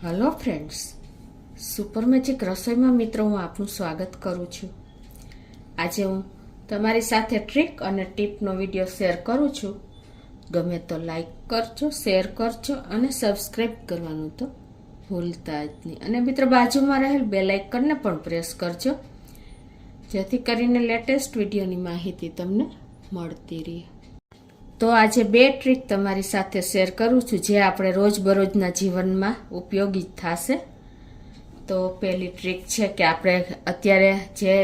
Hello friends, super magic રસોઈમાં મિત્રો હું આપનું સ્વાગત કરું છું. આજે હું તમારી સાથે ટ્રીક અને ટીપનો વિડીયો શેર કરું છું. ગમે તો લાઈક કરજો, શેર કરજો અને સબસ્ક્રાઈબ કરવાનું તો ભૂલતા જ નહીં. અને મિત્રો બાજુમાં રહેલ બેલ આઇકનને પણ પ્રેસ કરજો, જેથી કરીને લેટેસ્ટ વિડીયોની માહિતી તમને મળતી રહે. તો આજે બે ટ્રીક તમારી સાથે શેર કરું છું, જે આપણે રોજબરોજના જીવનમાં ઉપયોગી થશે. તો પહેલી ટ્રીક છે કે આપણે અત્યારે જે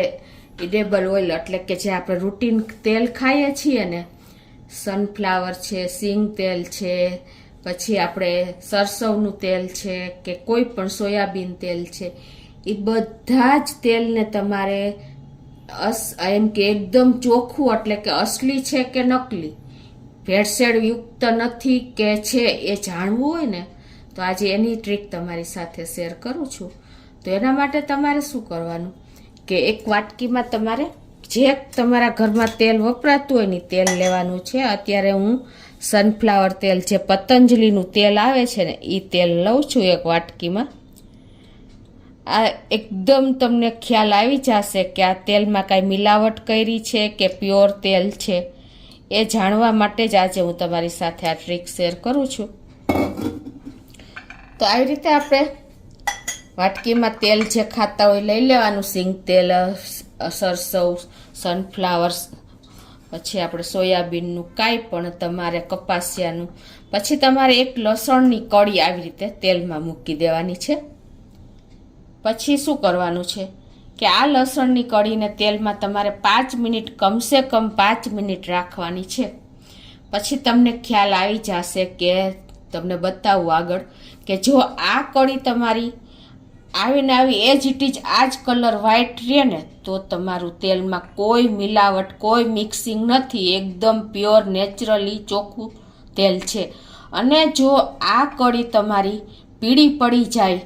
ઇડેબલ ઓઇલ એટલે કે જે આપણે રૂટીન તેલ ખાઈએ છીએ ને, સનફ્લાવર છે, સિંગ તેલ છે, પછી આપણે સરસવનું તેલ છે કે કોઈ પણ સોયાબીન તેલ છે, એ બધા જ તેલને તમારે એમ કે એકદમ ચોખ્ખું એટલે કે અસલી છે કે નકલી, ભેળસેળ યુક્ત નથી કે છે, એ જાણવું હોય ને તો આજે એની ટ્રીક તમારી સાથે શેર કરું છું. તો એના માટે તમારે શું કરવાનું કે એક વાટકીમાં તમારે જે તમારા ઘરમાં તેલ વપરાતું હોય ને તેલ લેવાનું છે. અત્યારે હું સનફ્લાવર તેલ, જે પતંજલિનું તેલ આવે છે ને, એ તેલ લઉં છું એક વાટકીમાં. આ એકદમ તમને ખ્યાલ આવી જશે કે આ તેલમાં કાંઈ મિલાવટ કરી છે કે પ્યોર તેલ છે, એ જાણવા માટે જ આજે હું તમારી સાથે આ ટ્રીક શેર કરું છું. તો આવી રીતે આપણે વાટકીમાં તેલ જે ખાતા હોય લઈ લેવાનું. સિંગ તેલ, સરસવ, સનફ્લાવર, પછી આપણે સોયાબીનનું, કાંઈ પણ તમારે કપાસિયાનું. પછી તમારે એક લસણની કળી આવી રીતે તેલમાં મૂકી દેવાની છે. પછી શું કરવાનું છે કે આ લસણની કળીને તેલમાં તમારે 5 મિનિટ, કમસે કમ 5 મિનિટ રાખવાની છે. પછી તમને ખ્યાલ આવી જશે કે તમને બતાવું આગળ કે જો આ કળી તમારી આવીને આવી એ જ ઇટ ઇઝ આ જ કલર વ્હાઈટ રહે ને, તો તમારું તેલમાં કોઈ મિલાવટ, કોઈ મિક્સિંગ નથી, એકદમ પ્યોર નેચરલી ચોખ્ખું તેલ છે. અને જો આ કળી તમારી પીળી પડી જાય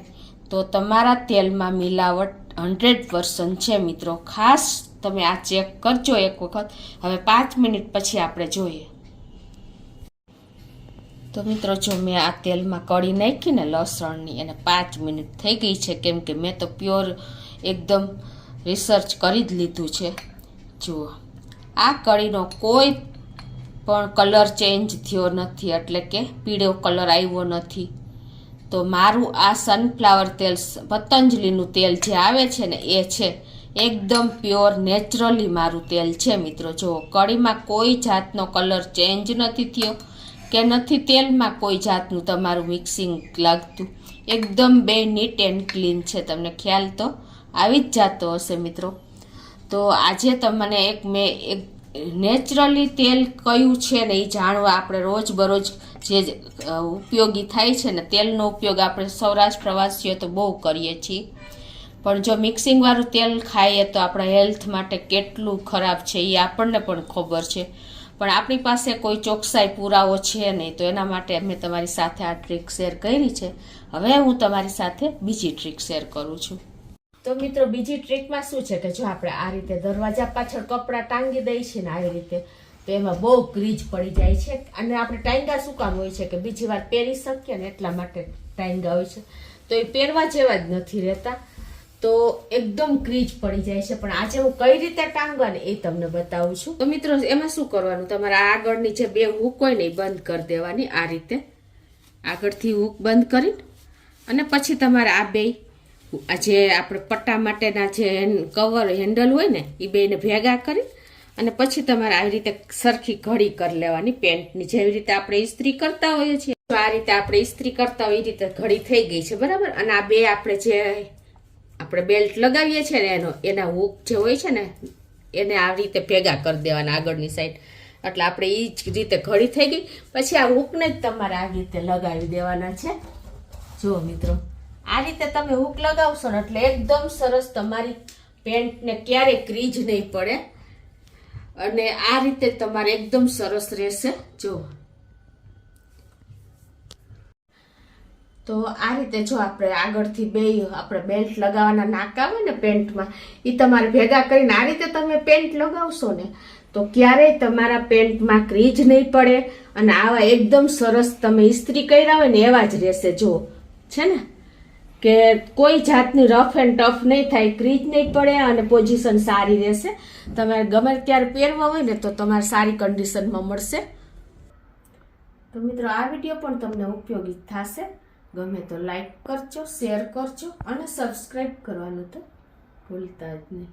તો તમારા તેલમાં મિલાવટ 100% છે. મિત્રો ખાસ તમે આ ચેક કરજો એક વખત. હવે 5 મિનિટ પછી આપણે જોઈએ. તો મિત્રો જો મેં આ તેલમાં કળી નાખી ને લસણની, એને 5 મિનિટ થઈ ગઈ છે, કેમ કે મેં તો પ્યોર એકદમ રિસર્ચ કરી જ લીધું છે. જુઓ, આ કળીનો કોઈ પણ કલર ચેન્જ થયો નથી, એટલે કે પીળો કલર આવ્યો નથી. તો મારું આ સનફ્લાવર તેલ, પતંજલિનું તેલ જે આવે છે ને, એ છે એકદમ પ્યોર નેચરલી મારું તેલ છે. મિત્રો જો કળીમાં કોઈ જાતનો કલર ચેન્જ નથી થયો કે નથી તેલમાં કોઈ જાતનું તમારું મિક્સિંગ લાગતું. એકદમ બે નીટ એન્ડ ક્લીન છે. તમને ખ્યાલ તો આવી જ જાતો હશે મિત્રો. તો આજે તમને મેં એક નેચરલી તેલ કયું છે ને એ જાણવા આપણે રોજબરોજ જે ઉપયોગી થાય છે ને, તેલનો ઉપયોગ આપણે સૌરાષ્ટ્ર પ્રવાસીઓ તો બહુ કરીએ છીએ, પણ જો મિક્સિંગવાળું તેલ ખાઈએ તો આપણા હેલ્થ માટે કેટલું ખરાબ છે એ આપણને પણ ખબર છે. પણ આપણી પાસે કોઈ ચોકસાઈ પુરાવો છે નહીં, તો એના માટે મેં તમારી સાથે આ ટ્રીક શેર કરી છે. હવે હું તમારી સાથે બીજી ટ્રીક શેર કરું છું. તો મિત્રો બીજી ટ્રીકમાં શું છે કે જો આપણે આ રીતે દરવાજા પાછળ કપડાં ટાંગી દઈએ છીએ ને આવી રીતે, તો એમાં બહુ ક્રીજ પડી જાય છે. અને આપણે ટાંગા શું કામ હોય છે કે બીજી વાર પહેરી શકીએ ને એટલા માટે ટાંગા હોય છે. તો એ પહેરવા જેવા જ નથી રહેતા, તો એકદમ ક્રીજ પડી જાય છે. પણ આજે હું કઈ રીતે ટાંગવાની એ તમને બતાવું છું. તો મિત્રો એમાં શું કરવાનું, તમારે આગળની જે 2 હૂક હોય ને એ બંધ કરી દેવાની. આ રીતે આગળથી હૂક બંધ કરીને અને પછી તમારે આ 2 જે આપણે પટ્ટા માટેના જે કવર હેન્ડલ હોય ને, એ બેને ભેગા કરી અને પછી તમારે આવી રીતે સરખી ઘડી કરી લેવાની પેન્ટની. જેવી રીતે આપણે ઇસ્ત્રી કરતા હોઈએ છીએ, આ રીતે આપણે ઇસ્ત્રી કરતા હોય એ રીતે ઘડી થઈ ગઈ છે, બરાબર. અને આ 2 આપણે જે આપણે બેલ્ટ લગાવીએ છીએ ને એના હૂક જે હોય છે ને, એને આવી રીતે ભેગા કરી દેવાના આગળની સાઈડ. એટલે આપણે એ જ રીતે ઘડી થઈ ગઈ. પછી આ હૂકને જ તમારે આવી રીતે લગાવી દેવાના છે. જુઓ મિત્રો, આ રીતે તમે હૂક લગાવશો ને એટલે એકદમ સરસ તમારી પેન્ટને ક્યારેય ક્રીજ નહીં પડે, અને આ રીતે તમારે એકદમ સરસ રહેશે. જો તો આ રીતે જો આપણે આગળથી 2 આપણે બેલ્ટ લગાવવાના નાકા હોય ને પેન્ટમાં, એ તમારે ભેગા કરીને આ રીતે તમે પેન્ટ લગાવશો ને તો ક્યારેય તમારા પેન્ટમાં ક્રીજ નહીં પડે, અને આવા એકદમ સરસ તમે ઇસ્ત્રી કર્યા હોય ને એવા જ રહેશે. જો છે ને, કે કોઈ જાતની રફ એન્ડ ટફ નહીં થાય, ક્રીજ નહીં પડે અને પોઝિશન સારી રહેશે. તમે ગમે ત્યારે પહેરવા હોય ને તો તમારે સારી કન્ડિશનમાં મળશે. તો મિત્રો આ વિડીયો પણ તમને ઉપયોગી થશે. ગમે તો લાઈક કરજો, શેર કરજો અને સબસ્ક્રાઈબ કરવાનું તો ભૂલતા જ નહીં.